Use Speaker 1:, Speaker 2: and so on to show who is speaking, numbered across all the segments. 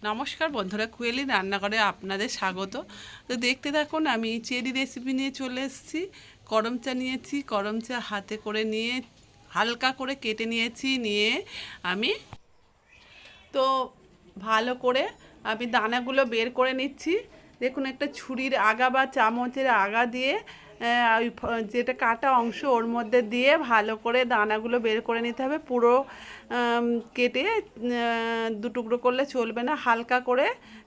Speaker 1: নমস্কার বন্ধুরা, কুয়েলি রান্নাঘরে আপনাদের স্বাগত। তো দেখতে থাকুন, আমি চেরি রেসিপি নিয়ে চলে এসেছি। করম চা নিয়েছি, করম চা হাতে করে নিয়ে হালকা করে কেটে নিয়েছি। নিয়ে আমি তো ভালো করে আমি দানাগুলো বের করে নিচ্ছি। দেখুন, একটা ছুরির আগা বা চামচের আগা দিয়ে ওই যেটা কাটা অংশ ওর মধ্যে দিয়ে ভালো করে দানাগুলো বের করে নিতে হবে। পুরো কেটে দু টুকরো করলে চলবে না, হালকা করে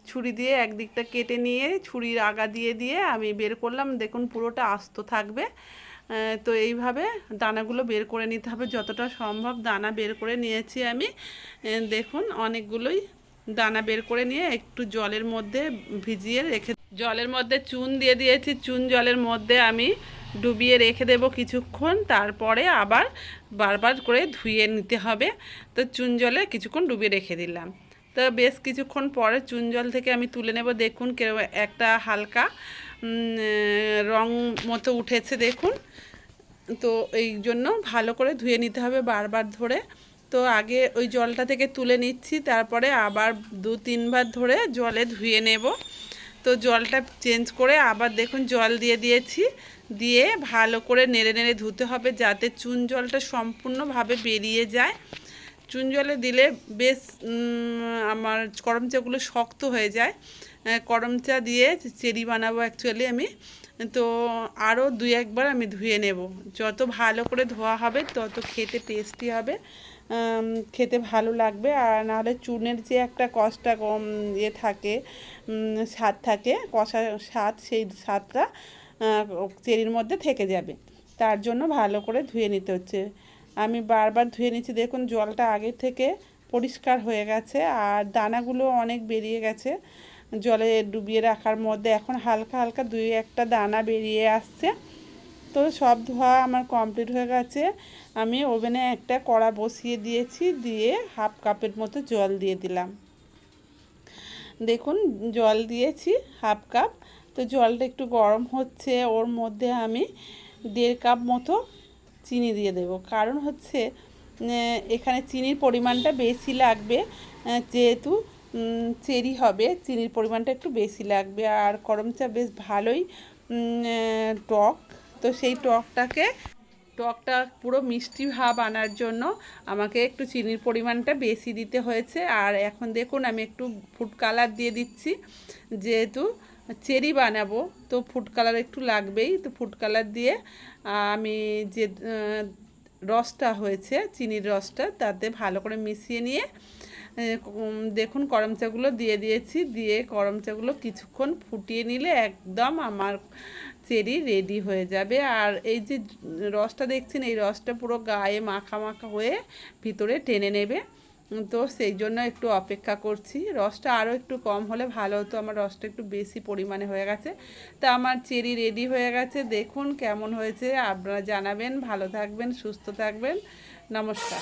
Speaker 1: ছুরি দিয়ে একদিকটা কেটে নিয়ে ছুরির আগা দিয়ে দিয়ে আমি বের করলাম। দেখুন, পুরোটা আস্ত থাকবে। তো এইভাবে দানাগুলো বের করে নিতে হবে, যতটা সম্ভব দানা বের করে নিয়েছি আমি। দেখুন, অনেকগুলোই দানা বের করে নিয়ে একটু জলের মধ্যে ভিজিয়ে রেখে, জলের মধ্যে চুন দিয়ে দিয়েছি। চুন জলের মধ্যে আমি ডুবিয়ে রেখে দেব কিছুক্ষণ, তারপরে আবার বারবার করে ধুয়ে নিতে হবে। তো চুন জলে কিছুক্ষণ ডুবিয়ে রেখে দিলাম। তো বেশ কিছুক্ষণ পরে চুন জল থেকে আমি তুলে নেব। দেখুন, কেউ একটা হালকা রং মতো উঠেছে দেখুন। তো এই জন্য ভালো করে ধুয়ে নিতে হবে বারবার ধরে। তো আগে ওই জলটা থেকে তুলে নিচ্ছি, তারপরে আবার 2-3 বার ধরে জলে ধুয়ে নেব। তো জলটা চেঞ্জ করে আবার দেখুন জল দিয়ে দিয়েছি। দিয়ে ভালো করে নেড়ে নেড়ে ধুতে হবে, যাতে চুন জলটা সম্পূর্ণভাবে বেরিয়ে যায়। চুন জলে দিলে বেশ আমার করম চাগুলো শক্ত হয়ে যায়। করম চা দিয়ে চেরি বানাবো অ্যাকচুয়ালি আমি। তো আরও 2-1 বার আমি ধুয়ে নেব। যত ভালো করে ধোয়া হবে তত খেতে টেস্টি হবে, খেতে ভালো লাগবে। আর নাহলে চুনের যে একটা কষটা থাকে, স্বাদ থাকে, কষা স্বাদ, সেই স্বাদটা চেরির মধ্যে থেকে যাবে। তার জন্য ভালো করে ধুয়ে নিতে হচ্ছে। আমি বারবার ধুয়ে নিচ্ছি। দেখুন, জলটা আগে থেকে পরিষ্কার হয়ে গেছে আর দানাগুলো অনেক বেরিয়ে গেছে জলে ডুবিয়ে রাখার মধ্যে। এখন হালকা হালকা 2-1টা দানা বেরিয়ে আসছে। তো সব ধোয়া আমার কমপ্লিট হয়ে গেছে। আমি ওভেনে একটা কড়া বসিয়ে দিয়েছি, দিয়ে 1/2 কাপের মতো জল দিয়ে দিলাম। দেখুন, জল দিয়েছি 1/2 কাপ। তো জলটা একটু গরম হচ্ছে, ওর মধ্যে আমি 1.5 কাপ মতো চিনি দিয়ে দেব। কারণ হচ্ছে এখানে চিনির পরিমাণটা বেশি লাগবে, যেহেতু চেরি হবে, চিনির পরিমাণটা একটু বেশি লাগবে। আর করম চা বেশ ভালোই টক। তো সেই টকটা পুরো মিষ্টি ভাব আনার জন্য আমাকে একটু চিনির পরিমাণটা বেশি দিতে হয়েছে। আর এখন দেখুন, আমি একটু ফুড কালার দিয়ে দিচ্ছি, যেহেতু চেরি বানাবো তো ফুড কালার একটু লাগবেই। তো ফুড কালার দিয়ে আমি যে রসটা হয়েছে, চিনির রসটা, তাতে ভালো করে মিশিয়ে নিয়ে দেখুন করম চাগুলো দিয়ে দিয়েছি। দিয়ে করম চাগুলো কিছুক্ষণ ফুটিয়ে নিলে একদম আমার চেরি রেডি হয়ে যাবে। আর এই যে রসটা দেখছেন, এই রসটা পুরো গায়ে মাখা মাখা হয়ে ভিতরে টেনে নেবে। তো সেই জন্য একটু অপেক্ষা করছি। রসটা আরও একটু কম হলে ভালো হতো, আমার রসটা একটু বেশি পরিমাণে হয়ে গেছে। তা আমার চেরি রেডি হয়ে গেছে। দেখুন কেমন হয়েছে, আপনারা জানাবেন। ভালো থাকবেন, সুস্থ থাকবেন। নমস্কার।